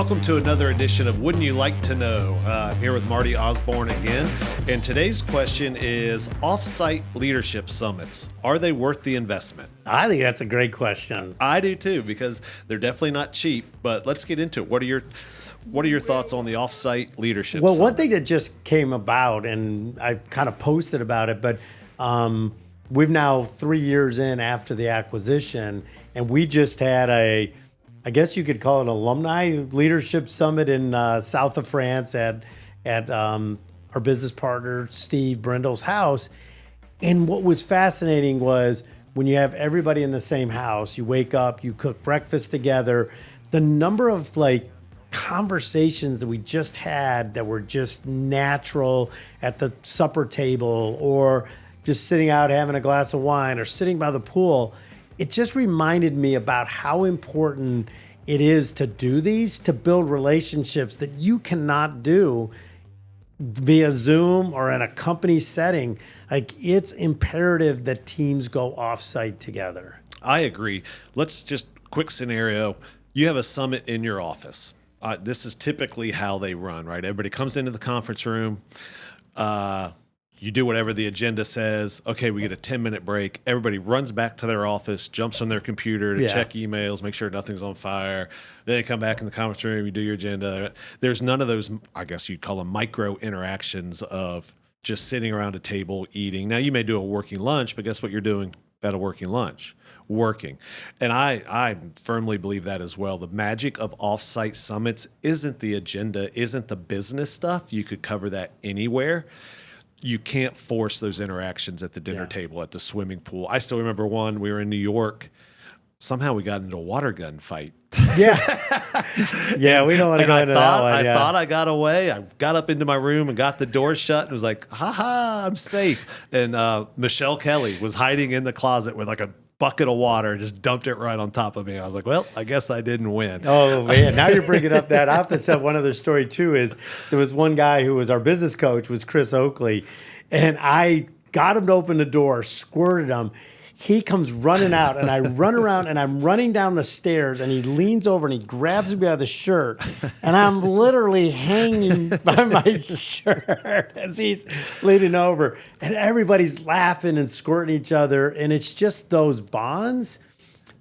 Welcome to another edition of Wouldn't You Like to Know? I'm here with Marty Osborn again, and today's question is Offsite leadership summits. Are they worth the investment? I think that's a great question. I do too, because they're definitely not cheap, but let's get into it. What are your thoughts on the Offsite leadership Well, summit? one thing that just came about, and I kind of posted about it, but we've now 3 years in after the acquisition, and we just had I guess you could call it an alumni leadership summit in south of France at our business partner, Steve Brindle's house. And what was fascinating was when you have everybody in the same house, you wake up, you cook breakfast together, the number of conversations that we just had that were just natural at the supper table or just sitting out having a glass of wine or sitting by the pool. It just reminded me about how important it is to do these, to build relationships that you cannot do via Zoom or in a company setting. It's imperative that teams go offsite together. I agree. Let's just quick scenario. You have a summit in your office. This is typically how they run, right? Everybody comes into the conference room. You do whatever the agenda says. Okay, we get a 10-minute break. Everybody runs back to their office, jumps on their computer to check emails, make sure nothing's on fire. Then they come back in the conference room, you do your agenda. There's none of those, I guess you'd call them micro interactions of just sitting around a table eating. Now, you may do a working lunch, but guess what you're doing at a working lunch? Working. And I firmly believe that as well. The magic of offsite summits isn't the agenda, isn't the business stuff. You could cover that anywhere. You can't force those interactions at the dinner table, at the swimming pool. I still remember one, we were in New York. Somehow we got into a water gun fight. Yeah. Yeah, we don't want to go into that one. I thought I got away. I got up into my room and got the door shut and was like, ha, I'm safe. And Michelle Kelly was hiding in the closet with a bucket of water, just dumped it right on top of me. I was like, well, I guess I didn't win. Oh, man. Now you're bringing up that. I have to tell one other story, too, is there was one guy who was our business coach, was Chris Oakley, and I got him to open the door, squirted him. He comes running out, and I run around, and I'm running down the stairs, and he leans over, and he grabs me by the shirt, and I'm literally hanging by my shirt as he's leaning over, and everybody's laughing and squirting each other, and it's just those bonds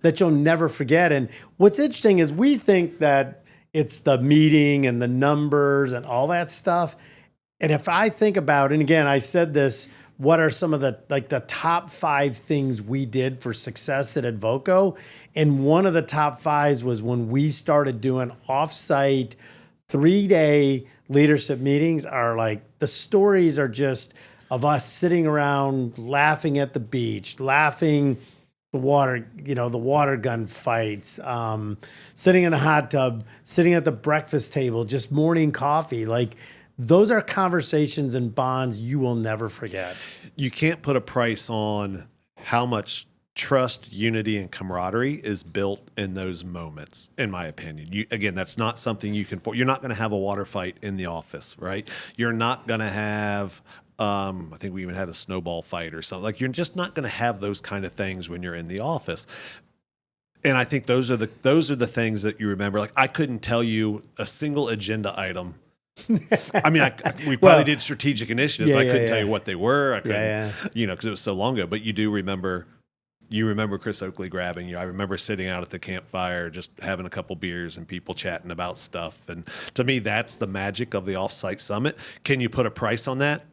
that you'll never forget. And what's interesting is we think that it's the meeting and the numbers and all that stuff, and if I think about, and again, I said this, what are some of the top 5 things we did for success at Advoco? And one of the top 5s was when we started doing offsite 3-day leadership meetings. The stories are just of us sitting around laughing at the beach, laughing the water gun fights, sitting in a hot tub, sitting at the breakfast table, just morning coffee. Those are conversations and bonds you will never forget. You can't put a price on how much trust, unity, and camaraderie is built in those moments, in my opinion. Again, that's not something you can... You're not going to have a water fight in the office, right? You're not going to have... I think we even had a snowball fight or something. You're just not going to have those kind of things when you're in the office. And I think those are the things that you remember. I couldn't tell you a single agenda item. I mean, we probably did strategic initiatives, but I couldn't tell you what they were. I couldn't, because it was so long ago. But you do remember, Chris Oakley grabbing you. I remember sitting out at the campfire, just having a couple beers and people chatting about stuff. And to me, that's the magic of the Offsite Summit. Can you put a price on that?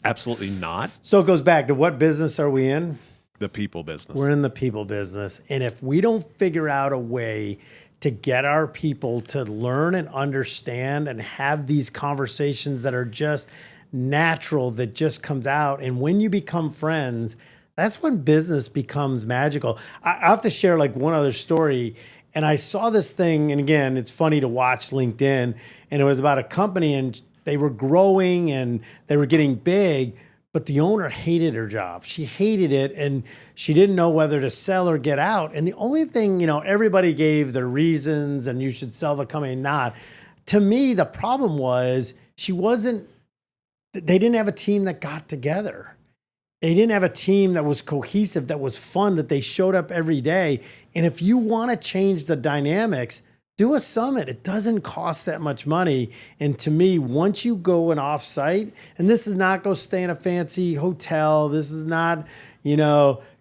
Absolutely not. So it goes back to what business are we in? The people business. We're in the people business. And if we don't figure out a way to get our people to learn and understand and have these conversations that are just natural, that just comes out. And when you become friends, that's when business becomes magical. I have to share one other story. And I saw this thing, and again, it's funny to watch LinkedIn, and it was about a company, and they were growing and they were getting big, but the owner hated her job. She hated it, and she didn't know whether to sell or get out. And the only thing, everybody gave their reasons, and you should sell the company, not. To me, the problem was they didn't have a team that got together. They didn't have a team that was cohesive, that was fun, that they showed up every day. And if you want to change the dynamics, do a summit. It doesn't cost that much money. And to me, once you go an offsite, and this is not go stay in a fancy hotel, this is not,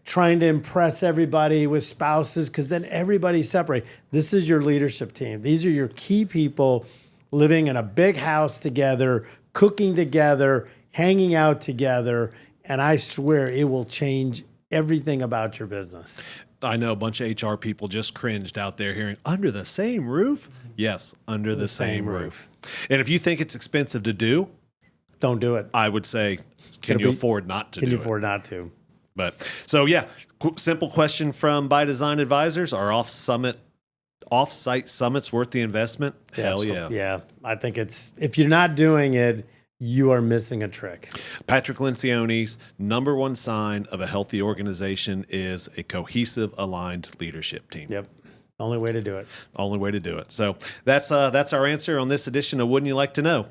trying to impress everybody with spouses, because then everybody's separate. This is your leadership team. These are your key people living in a big house together, cooking together, hanging out together. And I swear it will change everything about your business. I know a bunch of HR people just cringed out there hearing under the same roof. Yes, under the same roof. And if you think it's expensive to do, don't do it. I would say, can you afford not to do it? Can you afford not to? But so, yeah, simple question from By Design Advisors. Are offsite summits worth the investment? Hell yeah. Yeah, I think if you're not doing it, you are missing a trick. Patrick Lencioni's number one sign of a healthy organization is a cohesive, aligned leadership team. Yep. Only way to do it. Only way to do it. So that's our answer on this edition of Wouldn't You Like to Know?